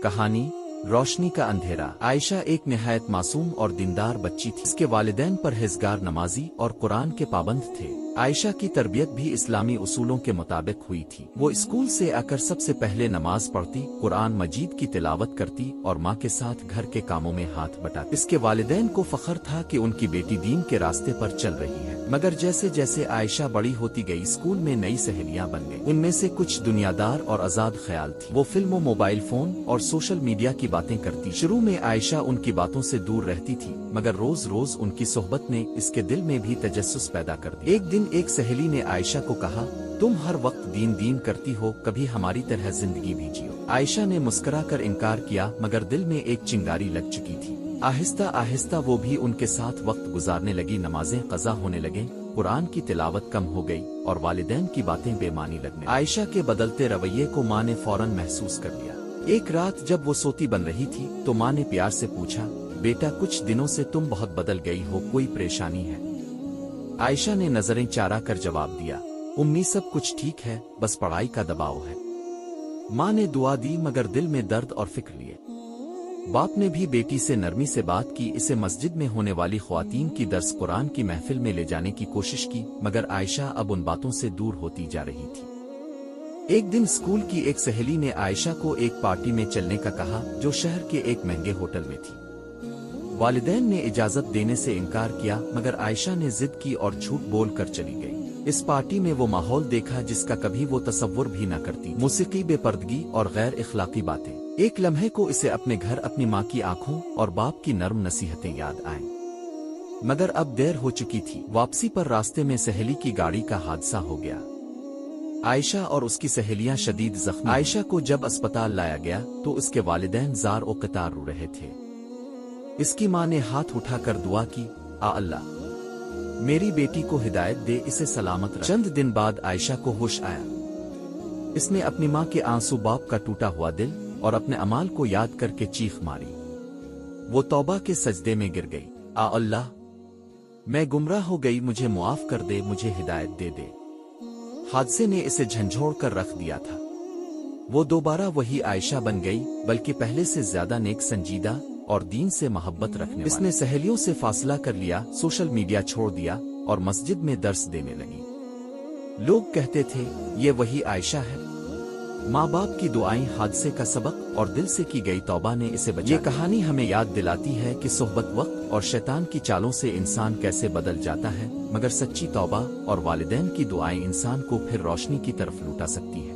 कहानी रोशनी का अंधेरा। आयशा एक निहायत मासूम और दीनदार बच्ची थी। इसके वालिदैन परहेजगार, नमाजी और कुरान के पाबंद थे। आयशा की तरबियत भी इस्लामी उसूलों के मुताबिक हुई थी। वो स्कूल से आकर सबसे पहले नमाज पढ़ती, कुरान मजीद की तिलावत करती और माँ के साथ घर के कामों में हाथ बटाती। इसके वालिदैन को फख्र था कि उनकी बेटी दीन के रास्ते पर चल रही है। मगर जैसे जैसे आयशा बड़ी होती गई, स्कूल में नई सहेलियां बन गईं। उनमें से कुछ दुनियादार और आजाद ख्याल थी। वो फिल्मों, मोबाइल फोन और सोशल मीडिया की बातें करती। शुरू में आयशा उनकी बातों से दूर रहती थी, मगर रोज रोज उनकी सोहबत ने इसके दिल में भी तजस्सुस पैदा कर दिया। एक दिन एक सहेली ने आयशा को कहा, तुम हर वक्त दीन दीन करती हो, कभी हमारी तरह जिंदगी भी जियो। आयशा ने मुस्कुरा कर इनकार किया, मगर दिल में एक चिंगारी लग चुकी थी। आहिस्ता आहिस्ता वो भी उनके साथ वक्त गुजारने लगी। नमाजें कज़ा होने लगे, कुरान की तिलावत कम हो गई और वालिदैन की बातें बेमानी लगने। आयशा के बदलते रवैये को माँ ने फौरन महसूस कर लिया। एक रात जब वो सोती बन रही थी तो माँ ने प्यार से पूछा, बेटा कुछ दिनों से तुम बहुत बदल गई हो, कोई परेशानी है? आयशा ने नजरें चारा कर जवाब दिया, उम्मी सब कुछ ठीक है, बस पढ़ाई का दबाव है। माँ ने दुआ दी, मगर दिल में दर्द और फिक्र लिए। बाप ने भी बेटी से नरमी से बात की, इसे मस्जिद में होने वाली ख्वातीन की दर्स कुरान की महफिल में ले जाने की कोशिश की, मगर आयशा अब उन बातों से दूर होती जा रही थी। एक दिन स्कूल की एक सहेली ने आयशा को एक पार्टी में चलने का कहा, जो शहर के एक महंगे होटल में थी। वालिदैन ने इजाजत देने से इनकार किया, मगर आयशा ने जिद की और झूठ बोल कर चली गई। इस पार्टी में वो माहौल देखा जिसका कभी वो तसव्वुर भी न करती। मौसीकी, बेपर्दगी और गैर इखलाकी बातें। एक लम्हे को इसे अपने घर, अपनी माँ की आंखों और बाप की नर्म नसीहतें याद आईं। मगर अब देर हो चुकी थी। वापसी पर रास्ते में सहेली की गाड़ी का हादसा हो गया। आयशा और उसकी सहेलियां शदीद जख्मी। आयशा को जब अस्पताल लाया गया तो उसके वालिदैन जार ओ कतार रो रहे थे। इसकी माँ ने हाथ उठाकर दुआ की, आ अल्लाह मेरी बेटी को हिदायत दे, इसे सलामत रख। चंद दिन बाद आयशा को होश आया। इसने अपनी माँ के आंसू, बाप का टूटा हुआ दिल और अपने अमाल को याद करके चीख मारी। वो तौबा के सजदे में गिर गई। आ अल्लाह मैं गुमराह हो गई, मुझे मुआफ कर दे, मुझे हिदायत दे दे। हादसे ने इसे झंझोड़ कर रख दिया था। वो दोबारा वही आयशा बन गई, बल्कि पहले से ज्यादा नेक, संजीदा और दीन से मोहब्बत रखने वाली। इसने सहेलियों से फासला कर लिया, सोशल मीडिया छोड़ दिया और मस्जिद में दर्स देने लगी। लोग कहते थे, ये वही आयशा है। माँ बाप की दुआएं, हादसे का सबक और दिल से की गई तौबा ने इसे बचाया। ये कहानी हमें याद दिलाती है कि सोहबत, वक्त और शैतान की चालों से इंसान कैसे बदल जाता है, मगर सच्ची तौबा और वालिदैन की दुआएं इंसान को फिर रोशनी की तरफ लुटा सकती है।